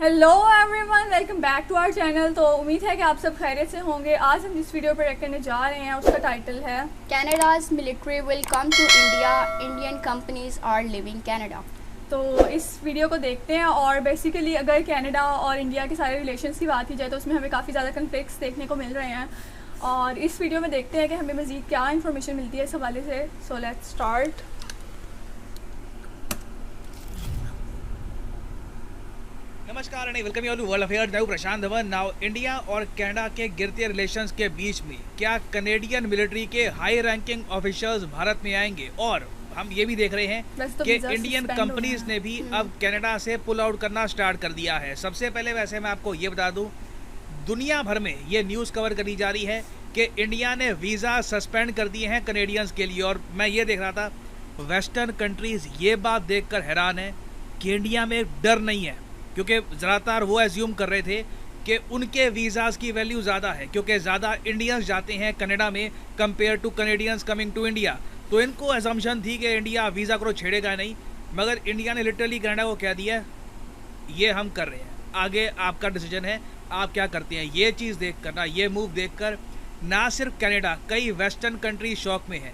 Hello everyone, welcome back to our channel. तो उम्मीद है कि आप सब खैरियत से होंगे। आज हम जिस वीडियो पर रिएक्ट करने जा रहे हैं उसका टाइटल है Canada's military will come to India. Indian companies are leaving Canada. तो इस वीडियो को देखते हैं। और बेसिकली अगर कनाडा और इंडिया के सारे रिलेशंस की बात की जाए तो उसमें हमें काफ़ी ज़्यादा कन्फ्लिक्ट्स देखने को मिल रहे हैं। और इस वीडियो में देखते हैं कि हमें मज़ीद क्या इन्फॉर्मेशन मिलती है इस हवाले से। So let's start. नमस्कार and welcome you all to world affairs. मैं हूं प्रशांत धवन। नाउ इंडिया और कनाडा के गिरते रिलेशंस के बीच में क्या कनेडियन मिलिट्री के हाई रैंकिंग ऑफिशियल्स भारत में आएंगे? और हम ये भी देख रहे हैं कि इंडियन कंपनीज ने भी अब कनाडा से पुल आउट करना स्टार्ट कर दिया है। सबसे पहले वैसे मैं आपको ये बता दूं, दुनिया भर में ये न्यूज़ कवर करी जा रही है कि इंडिया ने वीज़ा सस्पेंड कर दिए हैं कनेडियंस के लिए। और मैं ये देख रहा था, वेस्टर्न कंट्रीज़ ये बात देखकर हैरान है कि इंडिया में डर नहीं है, क्योंकि ज़्यादातर वो एज्यूम कर रहे थे कि उनके वीज़ाज़ की वैल्यू ज़्यादा है, क्योंकि ज़्यादा इंडियंस जाते हैं कनाडा में compare to Canadians coming to India. तो इनको एजम्पशन थी कि इंडिया वीज़ा को छेड़ेगा नहीं, मगर इंडिया ने लिटरली कनाडा को कह दिया ये हम कर रहे हैं, आगे आपका डिसीजन है, आप क्या करते हैं। ये चीज़ देख कर ना, ये मूव देख कर ना सिर्फ कनाडा, कई वेस्टर्न कंट्री शॉक में है।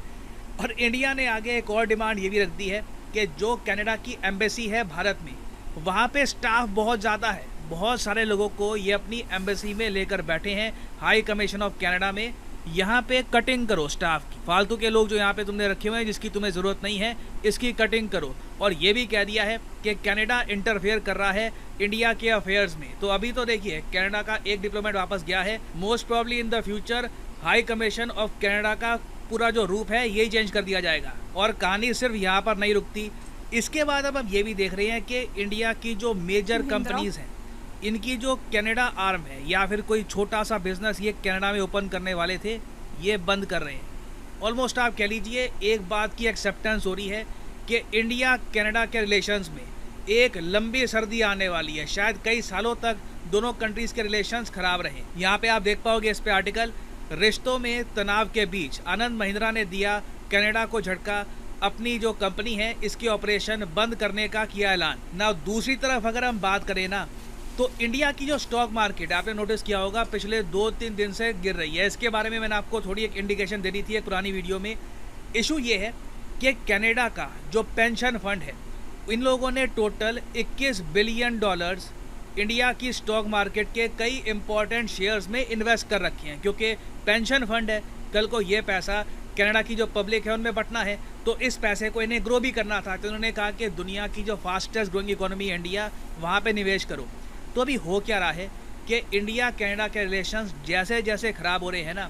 और इंडिया ने आगे एक और डिमांड ये भी रख दी है कि जो कनाडा की एम्बेसी है भारत में, वहाँ पे स्टाफ बहुत ज़्यादा है, बहुत सारे लोगों को ये अपनी एम्बेसी में लेकर बैठे हैं हाई कमीशन ऑफ कनाडा में। यहाँ पे कटिंग करो स्टाफ की, फालतू के लोग जो यहाँ पे तुमने रखे हुए हैं जिसकी तुम्हें ज़रूरत नहीं है, इसकी कटिंग करो। और ये भी कह दिया है कि कनाडा इंटरफेयर कर रहा है इंडिया के अफेयर्स में। तो अभी तो देखिए कनाडा का एक डिप्लोमेट वापस गया है, most probably in the future high commission of Canada का पूरा जो रूप है यही चेंज कर दिया जाएगा। और कहानी सिर्फ यहाँ पर नहीं रुकती। इसके बाद अब ये भी देख रहे हैं कि इंडिया की जो मेजर कंपनीज हैं, इनकी जो कनाडा आर्म है या फिर कोई छोटा सा बिजनेस ये कनाडा में ओपन करने वाले थे, ये बंद कर रहे हैं। ऑलमोस्ट आप कह लीजिए एक बात की एक्सेप्टेंस हो रही है कि इंडिया कनाडा के रिलेशंस में एक लंबी सर्दी आने वाली है। शायद कई सालों तक दोनों कंट्रीज के रिलेशंस खराब रहे। यहाँ पे आप देख पाओगे इस पे आर्टिकल, रिश्तों में तनाव के बीच आनंद महिंद्रा ने दिया कनाडा को झटका, अपनी जो कंपनी है इसकी ऑपरेशन बंद करने का किया ऐलान। ना दूसरी तरफ अगर हम बात करें ना, तो इंडिया की जो स्टॉक मार्केट आपने नोटिस किया होगा पिछले 2-3 दिन से गिर रही है। इसके बारे में मैंने आपको थोड़ी एक इंडिकेशन दे दी थी एक पुरानी वीडियो में। इशू ये है कि कनाडा का जो पेंशन फंड है, इन लोगों ने टोटल $21 बिलियन इंडिया की स्टॉक मार्केट के कई इंपॉर्टेंट शेयर्स में इन्वेस्ट कर रखे हैं, क्योंकि पेंशन फंड है, कल को ये पैसा कनाडा की जो पब्लिक है उनमें बंटना है, तो इस पैसे को इन्हें ग्रो भी करना था। तो उन्होंने कहा कि दुनिया की जो फास्टेस्ट ग्रोइंग इकोनॉमी है इंडिया, वहाँ पे निवेश करो। तो अभी हो क्या रहा है कि इंडिया कनाडा के रिलेशंस जैसे जैसे ख़राब हो रहे हैं ना,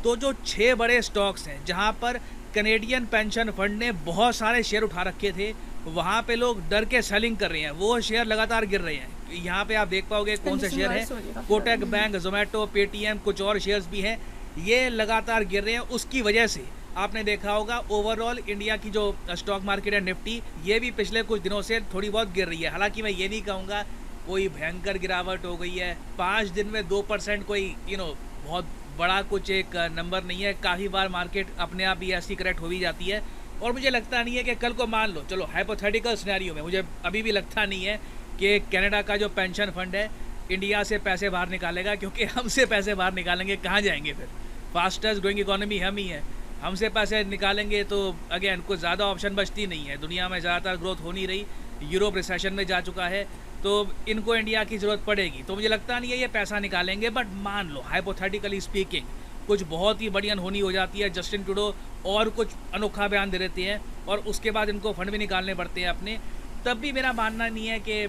तो जो 6 बड़े स्टॉक्स हैं जहाँ पर कनेडियन पेंशन फंड ने बहुत सारे शेयर उठा रखे थे, वहाँ पे लोग डर के सेलिंग कर रहे हैं, वो शेयर लगातार गिर रहे हैं। यहाँ पे आप देख पाओगे कौन से शेयर हैं, कोटक बैंक, जोमेटो, पेटीएम, कुछ और शेयर्स भी हैं, ये लगातार गिर रहे हैं। उसकी वजह से आपने देखा होगा ओवरऑल इंडिया की जो स्टॉक मार्केट है निफ्टी, ये भी पिछले कुछ दिनों से थोड़ी बहुत गिर रही है। हालांकि मैं ये नहीं कहूँगा कोई भयंकर गिरावट हो गई है, 5 दिन में 2% कोई बहुत बड़ा कुछ एक नंबर नहीं है। काफ़ी बार मार्केट अपने आप ही ऐसी करेक्ट हो भी जाती है। और मुझे लगता नहीं है कि कल को मान लो, चलो हाइपोथेटिकल सिनेरियो में, मुझे अभी भी लगता नहीं है कि कनाडा का जो पेंशन फंड है इंडिया से पैसे बाहर निकालेगा, क्योंकि हमसे पैसे बाहर निकालेंगे कहाँ जाएंगे फिर? फास्टेस्ट ग्रोइंग इकोनॉमी हम ही है, हमसे पैसे निकालेंगे तो अगेन कुछ ज़्यादा ऑप्शन बचती नहीं है। दुनिया में ज़्यादातर ग्रोथ हो नहीं रही, यूरोप रिसेशन में जा चुका है, तो इनको इंडिया की ज़रूरत पड़ेगी। तो मुझे लगता नहीं है ये पैसा निकालेंगे। बट मान लो हाइपोथेटिकली स्पीकिंग कुछ बहुत ही बड़ी अनहोनी हो जाती है, जस्टिन ट्रूडो और कुछ अनोखा बयान दे देते हैं और उसके बाद इनको फंड भी निकालने पड़ते हैं अपने, तब भी मेरा मानना नहीं है कि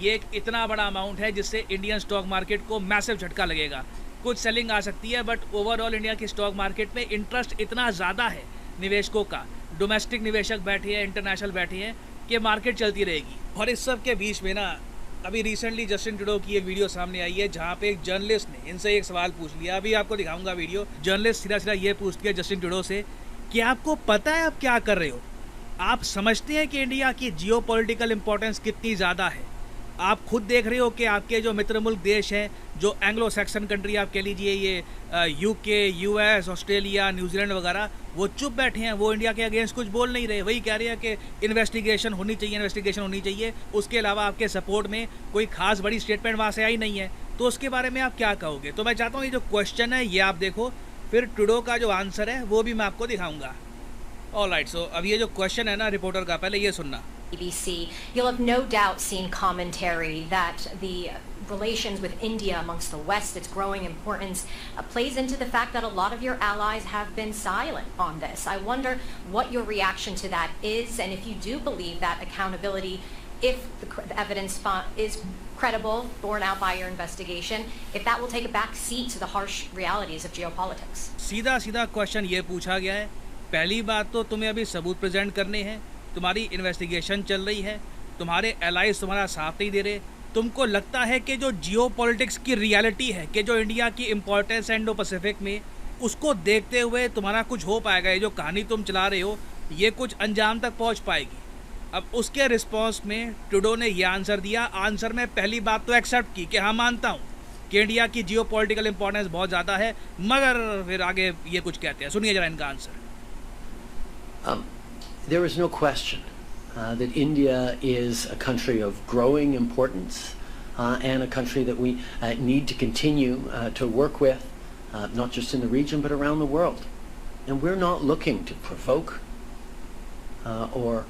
ये इतना बड़ा अमाउंट है जिससे इंडियन स्टॉक मार्केट को मैसिव झटका लगेगा। कुछ सेलिंग आ सकती है, बट ओवरऑल इंडिया की स्टॉक मार्केट में इंटरेस्ट इतना ज़्यादा है निवेशकों का, डोमेस्टिक निवेशक बैठे हैं, इंटरनेशनल बैठे हैं, कि मार्केट चलती रहेगी। और इस सब के बीच में ना, अभी रिसेंटली जस्टिन ट्रूडो की एक वीडियो सामने आई है जहाँ पे एक जर्नलिस्ट ने इनसे एक सवाल पूछ लिया। अभी आपको दिखाऊंगा वीडियो। जर्नलिस्ट सीधा सीधा ये पूछती है जस्टिन ट्रूडो से कि आपको पता है आप क्या कर रहे हो? आप समझते हैं कि इंडिया की जियोपॉलिटिकल इंपॉर्टेंस कितनी ज़्यादा है? आप खुद देख रहे हो कि आपके जो मित्र मुल्क देश हैं, जो एंग्लो सेक्शन कंट्री आप कह लीजिए, ये यूके, यूएस, ऑस्ट्रेलिया, न्यूजीलैंड वगैरह, वो चुप बैठे हैं, वो इंडिया के अगेंस्ट कुछ बोल नहीं रहे। वही कह रहे हैं कि इन्वेस्टिगेशन होनी चाहिए। उसके अलावा आपके सपोर्ट में कोई खास बड़ी स्टेटमेंट वहाँ से आई नहीं है। तो उसके बारे में आप क्या कहोगे? तो मैं चाहता हूँ ये जो क्वेश्चन है ये आप देखो, फिर ट्रूडो का जो आंसर है वो भी मैं आपको दिखाऊंगा। ऑलराइट, सो अब ये जो क्वेश्चन है ना रिपोर्टर का, पहले ये सुनना। BBC, you'll have no doubt seen commentary that the relations with India amongst the West, its growing importance, plays into the fact that a lot of your allies have been silent on this. I wonder what your reaction to that is, and if you do believe that accountability, if the evidence is credible, borne out by your investigation, if that will take a back seat to the harsh realities of geopolitics. सीधा question ये पूछा गया है। पहली बात तो तुम्हें अभी सबूत प्रेजेंट करने हैं, तुम्हारी इन्वेस्टिगेशन चल रही है, तुम्हारे एलाइज तुम्हारा साथ नहीं दे रहे, तुमको लगता है कि जो जियो पॉलिटिक्स की रियलिटी है, कि जो इंडिया की इम्पोर्टेंस है इंडो पैसिफिक में, उसको देखते हुए तुम्हारा कुछ हो पाएगा? ये जो कहानी तुम चला रहे हो ये कुछ अंजाम तक पहुंच पाएगी? अब उसके रिस्पॉन्स में ट्रूडो ने ये आंसर दिया। आंसर में पहली बात तो एक्सेप्ट की कि हाँ मानता हूँ कि इंडिया की जियो पॉलिटिकल इंपॉर्टेंस बहुत ज़्यादा है, मगर फिर आगे ये कुछ कहते हैं, सुनिए जरा इनका answer. There is no question that India is a country of growing importance and a country that we need to continue to work with, not just in the region but around the world. And we're not looking to provoke or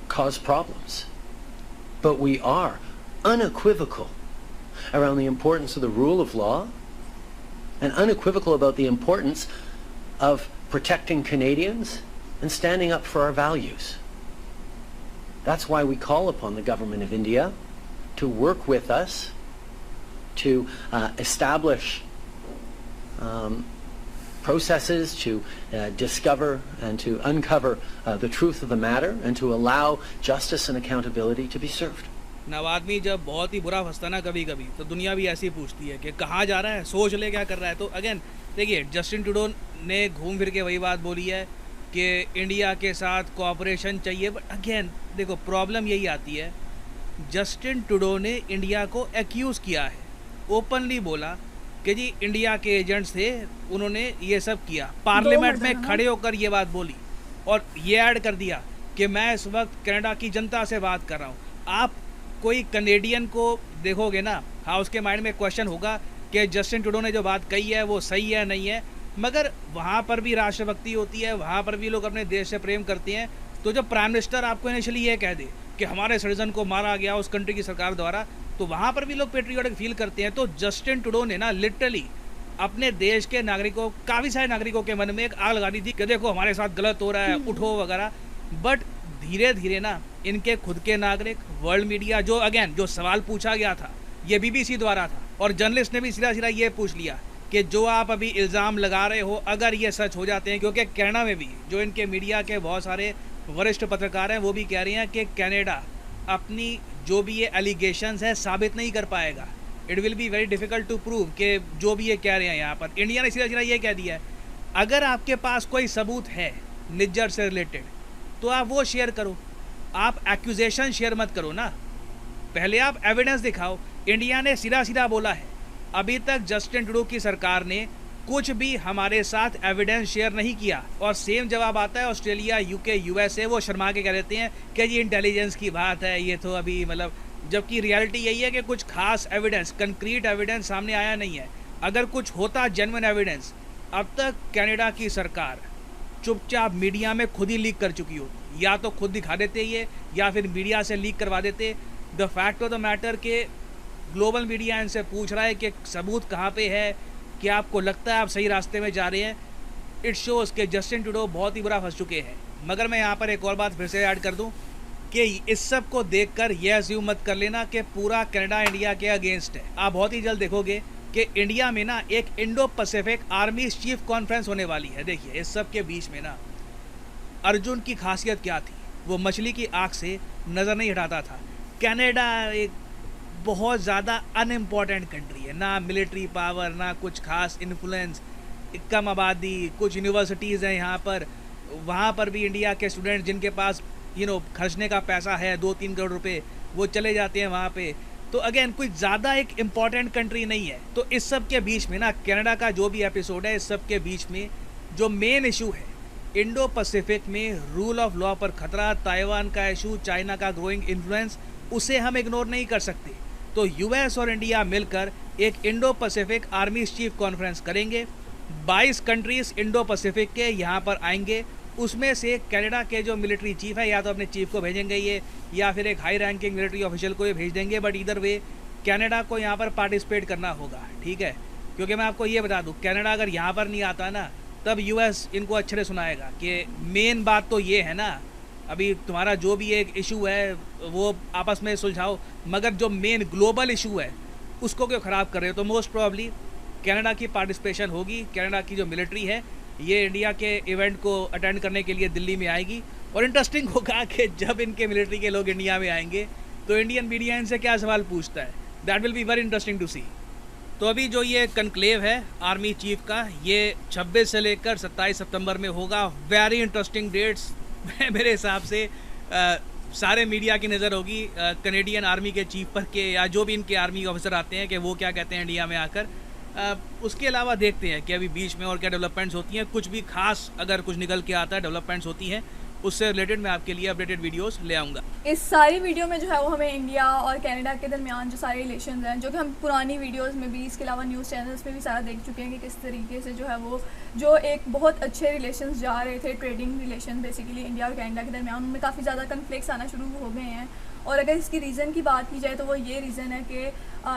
cause problems, but we are unequivocal around the importance of the rule of law and unequivocal about the importance of protecting Canadians and standing up for our values. That's why we call upon the government of India to work with us to establish processes to discover and to uncover the truth of the matter and to allow justice and accountability to be served. नव आदमी जब बहुत ही बुरा फंसता ना कभी कभी, तो दुनिया भी ऐसी पूछती है कि कहाँ जा रहा है, सोच ले क्या कर रहा है। तो अगेन देखिए, जस्टिन ट्रूडो ने घूम फिर के वही बात बोली है कि इंडिया के साथ कोऑपरेशन चाहिए। बट अगेन देखो, प्रॉब्लम यही आती है, जस्टिन ट्रूडो ने इंडिया को एक्यूज़ किया है, ओपनली बोला कि जी इंडिया के एजेंट्स थे, उन्होंने ये सब किया, पार्लियामेंट में खड़े होकर ये बात बोली, और ये ऐड कर दिया कि मैं इस वक्त कनाडा की जनता से बात कर रहा हूँ। आप कोई कनेडियन को देखोगे ना, हाँ उसके माइंड में क्वेश्चन होगा कि जस्टिन ट्रूडो ने जो बात कही है वो सही है नहीं है, मगर वहाँ पर भी राष्ट्रभक्ति होती है, वहाँ पर भी लोग अपने देश से प्रेम करते हैं। तो जब प्राइम मिनिस्टर आपको इनिशियली ये कह दे कि हमारे सिटीजन को मारा गया उस कंट्री की सरकार द्वारा, तो वहाँ पर भी लोग पेट्रियोटिक फील करते हैं। तो जस्टिन ट्रूडो ने ना लिटरली अपने देश के नागरिकों, काफ़ी सारे नागरिकों के मन में एक आग लगा दी थी कि देखो हमारे साथ गलत हो रहा है, उठो वगैरह। बट धीरे धीरे ना इनके खुद के नागरिक, वर्ल्ड मीडिया, जो अगेन जो सवाल पूछा गया था ये बीबीसी द्वारा था, और जर्नलिस्ट ने भी सीधा सीधा ये पूछ लिया कि जो आप अभी इल्ज़ाम लगा रहे हो अगर ये सच हो जाते हैं, क्योंकि कनाडा में भी जो इनके मीडिया के बहुत सारे वरिष्ठ पत्रकार हैं वो भी कह रहे हैं कि कनाडा अपनी जो भी ये एलिगेशंस है साबित नहीं कर पाएगा। It will be very difficult to prove कि जो भी ये कह रहे हैं यहाँ पर। इंडिया ने सीधा सीधा ये कह दिया है, अगर आपके पास कोई सबूत है निज्जर से रिलेटेड तो आप वो शेयर करो, आप एक्यूजेशन शेयर मत करो ना, पहले आप एविडेंस दिखाओ। इंडिया ने सीधा सीधा बोला है, अभी तक जस्टिन ट्रूडो की सरकार ने कुछ भी हमारे साथ एविडेंस शेयर नहीं किया। और सेम जवाब आता है ऑस्ट्रेलिया, यूके, यूएसए, वो शर्मा के कह देते हैं कि ये इंटेलिजेंस की बात है, ये तो अभी मतलब, जबकि रियलिटी यही है कि कुछ खास एविडेंस, कंक्रीट एविडेंस सामने आया नहीं है। अगर कुछ होता जेन्युइन एविडेंस, अब तक कनाडा की सरकार चुपचाप मीडिया में खुद ही लीक कर चुकी होती, या तो खुद दिखा देते ये या फिर मीडिया से लीक करवा देते। The fact of the matter के ग्लोबल मीडिया इनसे पूछ रहा है कि सबूत कहाँ पे है, क्या आपको लगता है आप सही रास्ते में जा रहे हैं। इट शोज़ कि जस्टिन ट्रूडो बहुत ही बुरा फंस चुके हैं। मगर मैं यहाँ पर एक और बात फिर से ऐड कर दूँ कि इस सब को देखकर यह अज्यूम मत कर लेना कि पूरा कनाडा इंडिया के अगेंस्ट है। आप बहुत ही जल्द देखोगे कि इंडिया में ना एक Indo Pacific army chief conference होने वाली है। देखिए इस सब के बीच में ना अर्जुन की खासियत क्या थी, वो मछली की आँख से नज़र नहीं हटाता था। कनाडा एक बहुत ज़्यादा अनइम्पॉर्टेंट कंट्री है, ना मिलिट्री पावर, ना कुछ खास इन्फ्लुएंस, कम आबादी, कुछ यूनिवर्सिटीज़ हैं यहाँ पर। वहाँ पर भी इंडिया के स्टूडेंट जिनके पास खर्चने का पैसा है 2-3 करोड़ रुपए, वो चले जाते हैं वहाँ पे। तो अगेन कोई ज़्यादा एक इम्पॉर्टेंट कंट्री नहीं है। तो इस सब के बीच में ना कनाडा का जो भी एपिसोड है, इस सब के बीच में जो मेन इशू है इंडो पैसिफिक में रूल ऑफ लॉ पर खतरा, ताइवान का इशू, चाइना का ग्रोइंग इन्फ्लुएंस, उसे हम इग्नोर नहीं कर सकते। तो यूएस और इंडिया मिलकर एक Indo Pacific army chief conference करेंगे। 22 कंट्रीज़ इंडो पैसिफिक के यहाँ पर आएंगे। उसमें से कनाडा के जो मिलिट्री चीफ है या तो अपने चीफ को भेजेंगे ये, या फिर एक हाई रैंकिंग मिलिट्री ऑफिशियल को ये भेज देंगे। बट इधर वे कनाडा को यहाँ पर पार्टिसिपेट करना होगा, ठीक है। क्योंकि मैं आपको ये बता दूँ, कनाडा अगर यहाँ पर नहीं आता ना, तब यूएस इनको अच्छे से सुनाएगा कि मेन बात तो ये है ना, अभी तुम्हारा जो भी एक इशू है वो आपस में सुलझाओ, मगर जो मेन ग्लोबल इशू है उसको क्यों ख़राब कर रहे हो। तो मोस्ट प्रॉब्ली कनाडा की पार्टिसिपेशन होगी। कनाडा की जो मिलिट्री है ये इंडिया के इवेंट को अटेंड करने के लिए दिल्ली में आएगी। और इंटरेस्टिंग होगा कि जब इनके मिलिट्री के लोग इंडिया में आएंगे तो इंडियन मीडिया इनसे क्या सवाल पूछता है। That will be very interesting to see. तो अभी जो ये कनक्लेव है आर्मी चीफ का, ये 26 से लेकर 27 सितंबर में होगा। Very interesting dates. मेरे हिसाब से सारे मीडिया की नज़र होगी कनेडियन आर्मी के चीफ पर के, या जो भी इनके आर्मी ऑफिसर आते हैं कि वो क्या कहते हैं इंडिया में आकर। उसके अलावा देखते हैं कि अभी बीच में और क्या डेवलपमेंट्स होती हैं। कुछ भी खास अगर कुछ निकल के आता है, डेवलपमेंट्स होती हैं, उससे रिलेटेड मैं आपके लिए अपडेटेड वीडियोस ले आऊँगा। इस सारी वीडियो में जो है वो हमें इंडिया और कनाडा के दरमियान जो सारे रिलेशंस हैं, जो कि हम पुरानी वीडियोस में भी, इसके अलावा न्यूज़ चैनल्स में भी सारा देख चुके हैं कि किस तरीके से जो है वो जो एक बहुत अच्छे रिलेशंस जा रहे थे, ट्रेडिंग रिलेशन बेसिकली इंडिया और कनाडा के दरमियान, उनमें काफ़ी ज़्यादा कन्फ्लिक्ट्स आना शुरू हो गए हैं। और अगर इसकी रीज़न की बात की जाए तो वो ये रीज़न है कि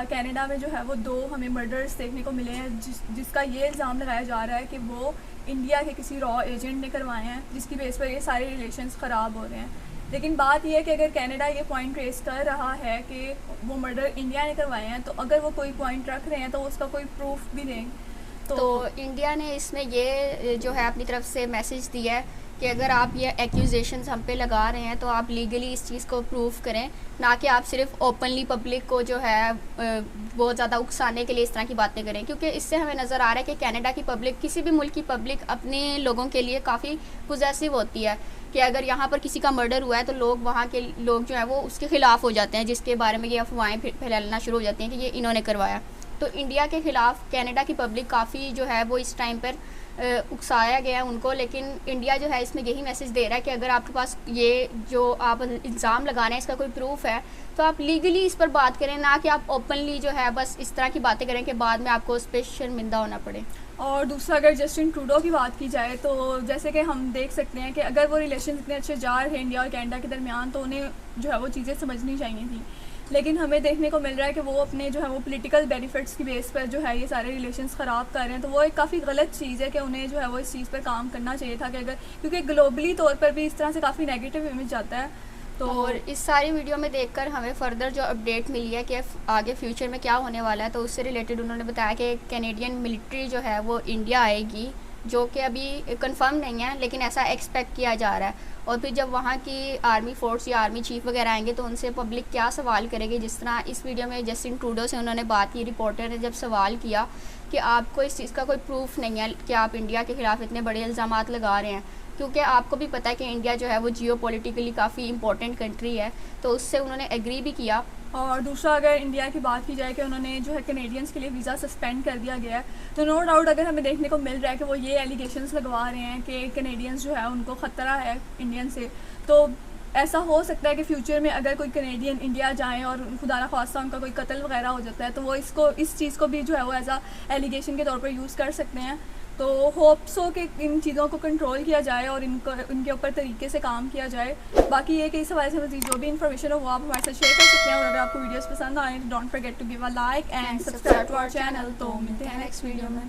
कनाडा में जो है वो 2 हमें मर्डर्स देखने को मिले हैं, जिसका ये इल्ज़ाम लगाया जा रहा है कि वो इंडिया के किसी रॉ एजेंट ने करवाए हैं, जिसकी बेस पर ये सारे रिलेशंस ख़राब हो रहे हैं। लेकिन बात यह है कि अगर कनाडा ये पॉइंट रेस कर रहा है कि वो मर्डर इंडिया ने करवाए हैं, तो अगर वो कोई पॉइंट रख रहे हैं तो उसका कोई प्रूफ भी दें। तो इंडिया ने इसमें ये जो है अपनी तरफ से मैसेज दिया है कि अगर आप ये एक्यूजेशंस हम पे लगा रहे हैं तो आप लीगली इस चीज़ को प्रूव करें, ना कि आप सिर्फ ओपनली पब्लिक को जो है बहुत ज़्यादा उकसाने के लिए इस तरह की बातें करें। क्योंकि इससे हमें नज़र आ रहा है कि कनाडा की पब्लिक, किसी भी मुल्क की पब्लिक अपने लोगों के लिए काफ़ी पोजेसिव होती है कि अगर यहाँ पर किसी का मर्डर हुआ है तो लोग, वहाँ के लोग जो है वो उसके ख़िलाफ़ हो जाते हैं, जिसके बारे में ये अफवाहें फैलाना शुरू हो जाती हैं कि ये इन्होंने करवाया। तो इंडिया के ख़िलाफ़ कनाडा की पब्लिक काफ़ी जो है वो इस टाइम पर उकसाया गया है उनको। लेकिन इंडिया जो है इसमें यही मैसेज दे रहा है कि अगर आपके पास ये जो आप इल्ज़ाम लगा रहे हैं इसका कोई प्रूफ है तो आप लीगली इस पर बात करें, ना कि आप ओपनली जो है बस इस तरह की बातें करें कि बाद में आपको उस पर शर्मिंदा होना पड़े। और दूसरा, अगर जस्टिन ट्रूडो की बात की जाए तो जैसे कि हम देख सकते हैं कि अगर वो रिलेशन इतने अच्छे जा रहे हैं इंडिया और कनाडा के दरमियान, तो उन्हें जो है वो चीज़ें समझनी चाहिए थी। लेकिन हमें देखने को मिल रहा है कि वो अपने जो है वो पॉलिटिकल बेनिफिट्स की बेस पर जो है ये सारे रिलेशंस ख़राब कर रहे हैं। तो वो एक काफ़ी गलत चीज़ है कि उन्हें जो है वो इस चीज़ पर काम करना चाहिए था कि अगर, क्योंकि ग्लोबली तौर पर भी इस तरह से काफ़ी नेगेटिव इमेज जाता है। तो और इस सारी वीडियो में देखकर हमें फर्दर जो अपडेट मिली है कि आगे फ्यूचर में क्या होने वाला है, तो उससे रिलेटेड उन्होंने बताया कि कैनेडियन मिलिट्री जो है वो इंडिया आएगी, जो कि अभी कंफर्म नहीं है लेकिन ऐसा एक्सपेक्ट किया जा रहा है। और फिर जब वहाँ की आर्मी फोर्स या आर्मी चीफ वगैरह आएंगे तो उनसे पब्लिक क्या सवाल करेगी। जिस तरह इस वीडियो में जस्टिन ट्रूडो से उन्होंने बात की, रिपोर्टर ने जब सवाल किया कि आपको इस चीज़ का कोई प्रूफ नहीं है कि आप इंडिया के ख़िलाफ़ इतने बड़े इल्ज़ामात लगा रहे हैं, क्योंकि आपको भी पता है कि इंडिया जो है वो जियोपॉलिटिकली काफ़ी इंपॉर्टेंट कंट्री है, तो उससे उन्होंने एग्री भी किया। और दूसरा, अगर इंडिया की बात की जाए कि उन्होंने जो है कैनेडियंस के लिए वीज़ा सस्पेंड कर दिया गया है, तो नो डाउट अगर हमें देखने को मिल रहा है कि वो ये एलिगेशंस लगवा रहे हैं कि कैनेडियंस जो है उनको ख़तरा है इंडियन से, तो ऐसा हो सकता है कि फ्यूचर में अगर कोई कैनेडियन इंडिया जाएं और खुदा ना खास्ता उनका कोई कत्ल वगैरह हो जाता है तो वो इस चीज़ को भी जो है वो एज आ एलिगेशन के तौर पर यूज़ कर सकते हैं। तो होप्स हो कि इन चीज़ों को कंट्रोल किया जाए और इनके ऊपर तरीके से काम किया जाए। बाकी ये कि इस हवाले से मज़ीद जो भी इन्फॉर्मेशन हो वो आप हमारे साथ शेयर कर सकते हैं। और अगर आपको वीडियोस पसंद आए तो don't forget to give a like and subscribe to our channel. तो मिलते हैं नेक्स्ट वीडियो में।